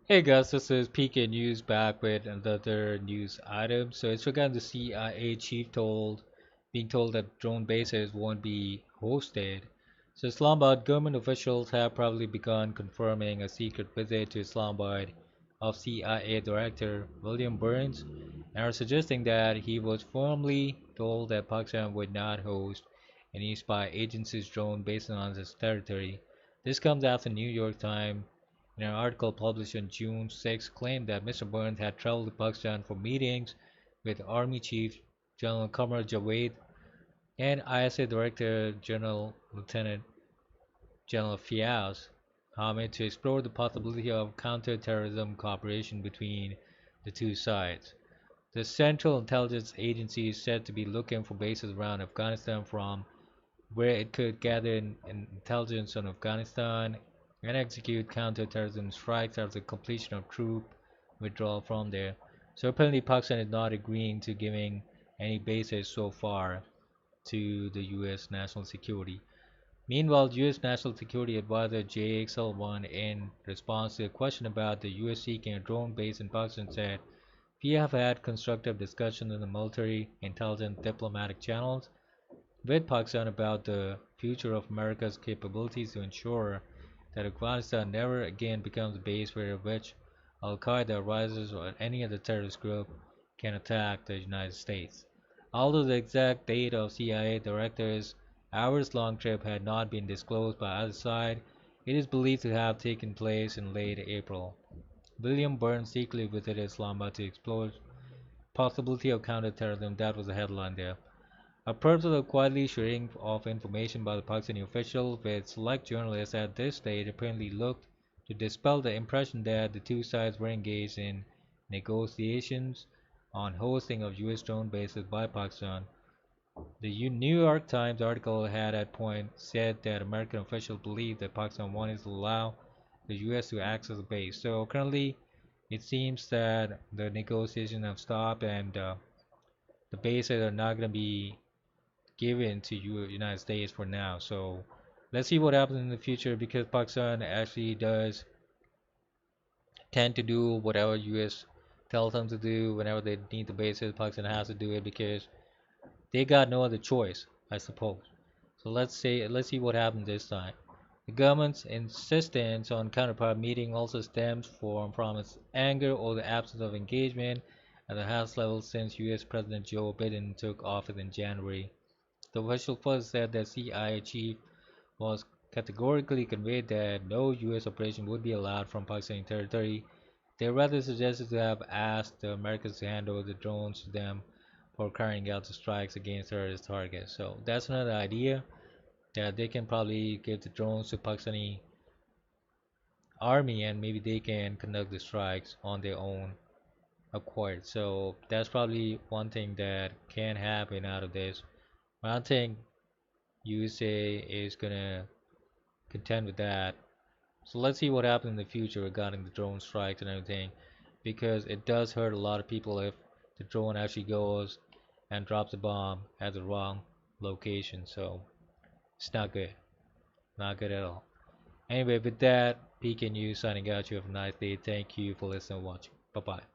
Hey guys, this is PK News back with another news item. So it's regarding the CIA chief being told that drone bases won't be hosted. So Islamabad government officials have probably begun confirming a secret visit to Islamabad of CIA Director William Burns and are suggesting that he was formally told that Pakistan would not host any spy agency's drone based on its territory. This comes after New York Times in an article published on June 6 claimed that Mr. Burns had traveled to Pakistan for meetings with Army Chief General Qamar Javed and ISA Director General Lieutenant General Faiz Hamid to explore the possibility of counterterrorism cooperation between the two sides. The Central Intelligence Agency is said to be looking for bases around Afghanistan from where it could gather intelligence on Afghanistan and execute counterterrorism strikes after the completion of troop withdrawal from there. So apparently Pakistan is not agreeing to giving any bases so far to the US national security. Meanwhile, US National Security Advisor Jake Sullivan, in response to a question about the US seeking a drone base in Pakistan, said, "We have had constructive discussions in the military, intelligence, diplomatic channels with Pakistan about the future of America's capabilities to ensure that Afghanistan never again becomes a base where which Al Qaeda rises or any other terrorist group can attack the United States." Although the exact date of CIA director's hours-long trip had not been disclosed by either side, it is believed to have taken place in late April. William Burns secretly visited Islamabad to explore possibility of counterterrorism. That was the headline there. A purpose of quietly sharing of information by the Pakistani official with select journalists at this stage apparently looked to dispel the impression that the two sides were engaged in negotiations on hosting of US drone bases by Pakistan. The New York Times article had at point said that American officials believed that Pakistan wanted to allow the US to access the base. So currently, it seems that the negotiations have stopped and the bases are not going to be given to United States for now. So let's see what happens in the future because Pakistan actually does tend to do whatever US tells them to do whenever they need the bases. Pakistan has to do it because they got no other choice, I suppose. So let's see what happens this time. The government's insistence on counterpart meeting also stems from its anger over the absence of engagement at the highest level since US President Joe Biden took office in January. The official first said that CIA chief was categorically conveyed that no US operation would be allowed from Pakistani territory. They rather suggested to have asked the Americans to hand over the drones to them for carrying out the strikes against terrorist targets. So that's another idea that they can probably give the drones to Pakistani army and maybe they can conduct the strikes on their own accord. So that's probably one thing that can happen out of this. But I don't think USA is gonna contend with that. So let's see what happens in the future regarding the drone strikes and everything, because it does hurt a lot of people if the drone actually goes and drops a bomb at the wrong location. So it's not good, not good at all. Anyway, with that, PK News signing out. You have a nice day. Thank you for listening and watching. Bye bye.